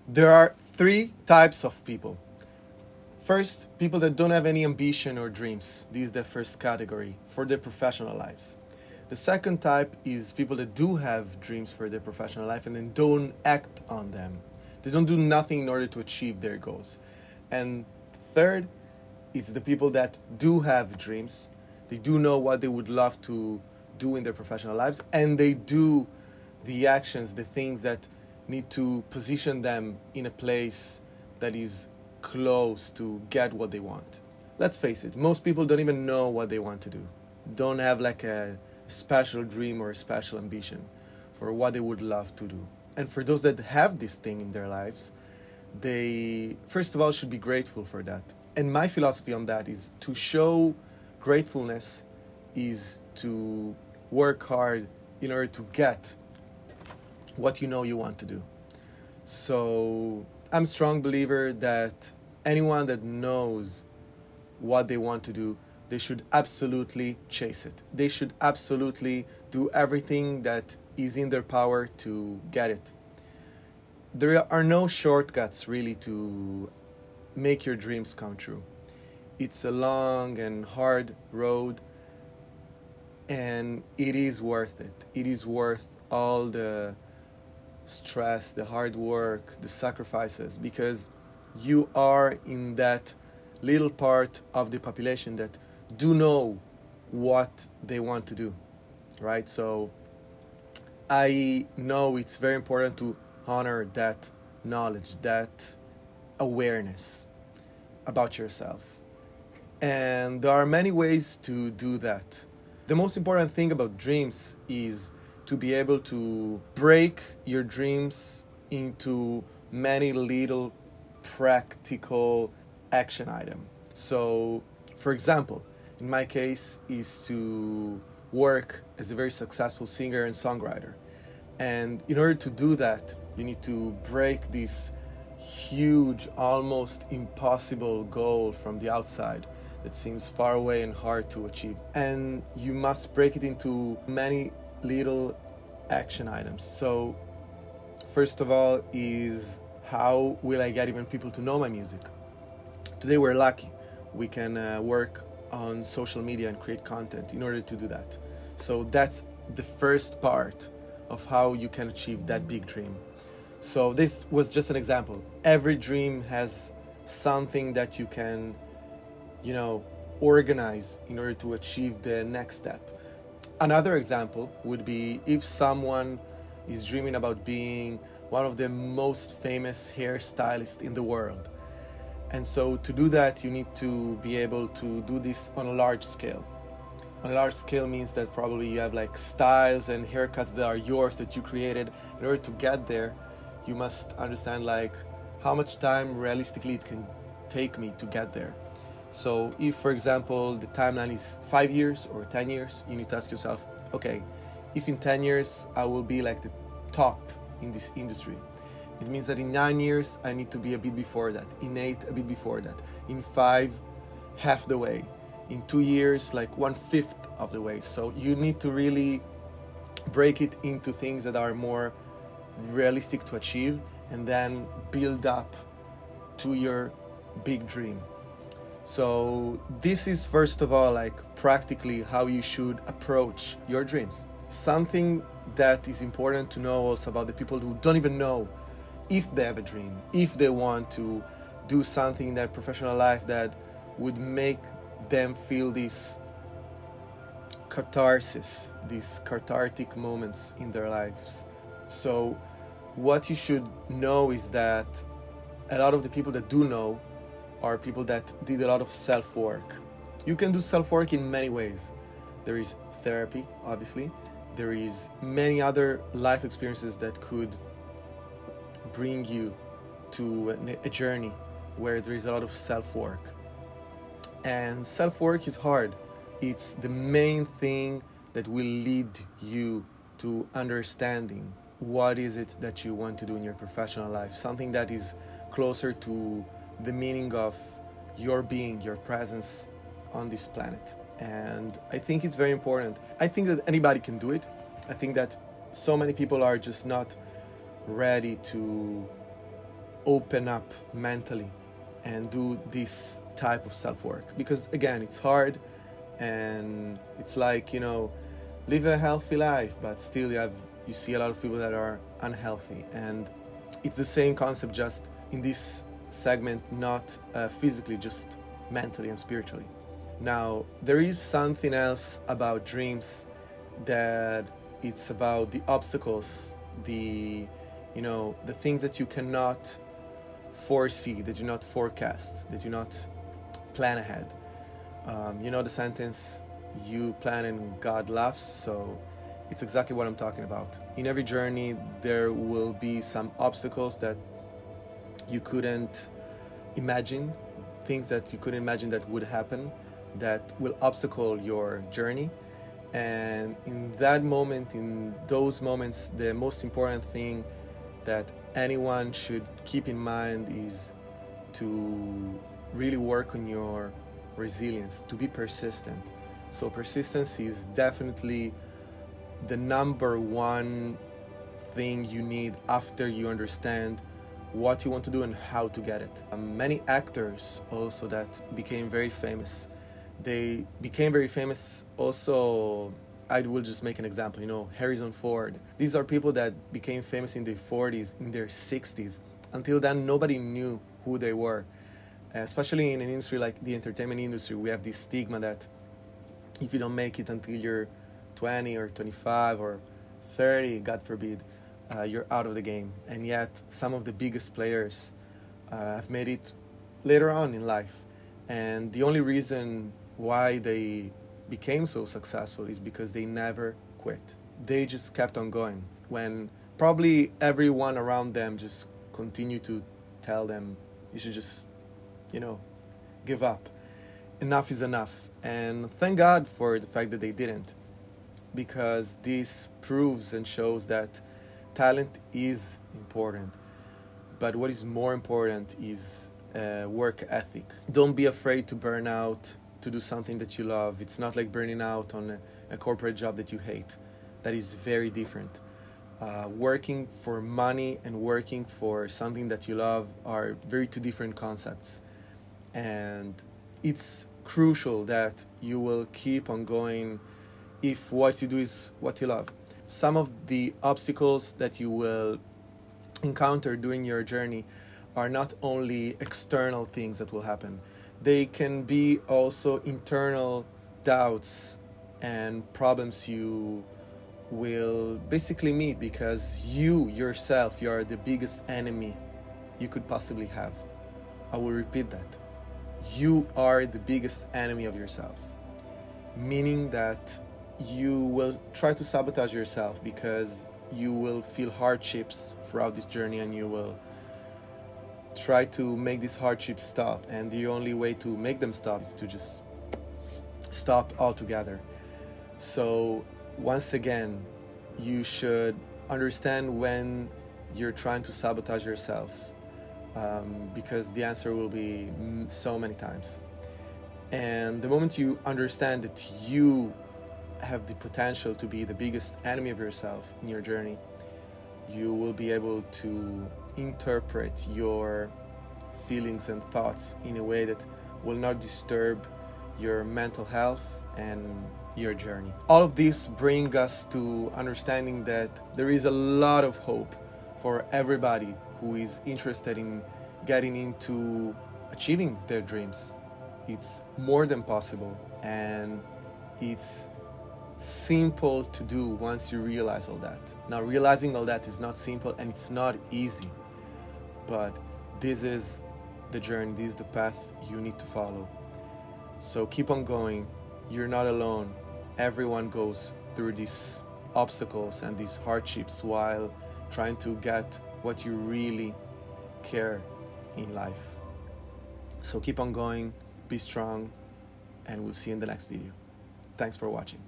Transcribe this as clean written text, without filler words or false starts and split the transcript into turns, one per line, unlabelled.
There are three types of people. First, people that don't have any ambition or dreams. This is the first category for their professional lives. The second type is people that do have dreams for their professional life and then don't act on them. They don't do nothing in order to achieve their goals. And third is the people that do have dreams. They do know what they would love to do in their professional lives, and they do the actions, the things that need to position them in a place that is close to get what they want. Let's face it, most people don't even know what they want to do. Don't have like a special dream or a special ambition for what they would love to do. And for those that have this thing in their lives, they first of all should be grateful for that. And my philosophy on that is to show gratefulness is to work hard in order to get what you know you want to do. So I'm a strong believer that anyone that knows what they want to do, they should absolutely chase it. They should absolutely do everything that is in their power to get it. There are no shortcuts really to make your dreams come true. It's a long and hard road, and it is worth it. It is worth all the stress, the hard work, the sacrifices, because you are in that little part of the population that do know what they want to do, right? So I know it's very important to honor that knowledge, that awareness about yourself. And there are many ways to do that. The most important thing about dreams is to be able to break your dreams into many little practical action items. So, for example, in my case is to work as a very successful singer and songwriter. And in order to do that, you need to break this huge, almost impossible goal from the outside that seems far away and hard to achieve. And you must break it into many little action items. So, first of all, is how will I get even people to know my music? Today we're lucky. We can work on social media and create content in order to do that. So that's the first part of how you can achieve that big dream. So this was just an example. Every dream has something that you can, organize in order to achieve the next step. Another example would be if someone is dreaming about being one of the most famous hairstylists in the world. And so to do that, you need to be able to do this on a large scale. On a large scale means that probably you have like styles and haircuts that are yours, that you created. In order to get there, you must understand like how much time realistically it can take me to get there. So if, for example, the timeline is 5 years or 10 years, you need to ask yourself, okay, if in 10 years I will be like the top in this industry, it means that in 9 years I need to be a bit before that, in 8 a bit before that, in 5 half the way, in 2 years like 1/5 of the way. So you need to really break it into things that are more realistic to achieve and then build up to your big dream. So this is first of all like practically how you should approach your dreams. Something that is important to know also about the people who don't even know if they have a dream, if they want to do something in their professional life that would make them feel this catharsis, these cathartic moments in their lives. So what you should know is that a lot of the people that do know are people that did a lot of self-work. You can do self-work in many ways. There is therapy, obviously. There is many other life experiences that could bring you to a journey where there is a lot of self-work. And self-work is hard. It's the main thing that will lead you to understanding what is it that you want to do in your professional life, something that is closer to the meaning of your being, your presence on this planet. And I think it's very important. I think that anybody can do it. I think that so many people are just not ready to open up mentally and do this type of self-work. Because again, it's hard, and it's like, live a healthy life, but still you see a lot of people that are unhealthy. And it's the same concept, just in this segment, not physically, just mentally and spiritually. Now, there is something else about dreams, that it's about the obstacles, the things that you cannot foresee, that you not forecast, that you not plan ahead. The sentence, you plan and God laughs. So it's exactly what I'm talking about. In every journey, there will be some obstacles that you couldn't imagine, things that you couldn't imagine that would happen, that will obstacle your journey. And in those moments, the most important thing that anyone should keep in mind is to really work on your resilience, to be persistent. So persistence is definitely the number one thing you need after you understand what you want to do and how to get it. Many actors also that became very famous, they became very famous also. I will just make an example, Harrison Ford. These are people that became famous in their 40s, in their 60s. Until then, nobody knew who they were. Especially in an industry like the entertainment industry, we have this stigma that if you don't make it until you're 20 or 25 or 30, God forbid, you're out of the game. And yet, some of the biggest players have made it later on in life. And the only reason why they became so successful is because they never quit. They just kept on going when probably everyone around them just continued to tell them, you should just, give up. Enough is enough. And thank God for the fact that they didn't, because this proves and shows that talent is important. But what is more important is work ethic. Don't be afraid to burn out to do something that you love. It's not like burning out on a corporate job that you hate. That is very different. Working for money and working for something that you love are very two different concepts. And it's crucial that you will keep on going if what you do is what you love. Some of the obstacles that you will encounter during your journey are not only external things that will happen. They can be also internal doubts and problems you will basically meet, because you yourself, you are the biggest enemy you could possibly have. I will repeat that. You are the biggest enemy of yourself, meaning that you will try to sabotage yourself because you will feel hardships throughout this journey, and you will try to make these hardships stop. And the only way to make them stop is to just stop altogether. So once again, you should understand when you're trying to sabotage yourself, because the answer will be so many times. And the moment you understand that you have the potential to be the biggest enemy of yourself in your journey, you will be able to interpret your feelings and thoughts in a way that will not disturb your mental health and your journey. All of this brings us to understanding that there is a lot of hope for everybody who is interested in getting into achieving their dreams. It's more than possible, and it's simple to do once you realize all that. Now, realizing all that is not simple and it's not easy, but this is the journey, this is the path you need to follow. So keep on going. You're not alone. Everyone goes through these obstacles and these hardships while trying to get what you really care in life. So keep on going, be strong, and we'll see you in the next video. Thanks for watching.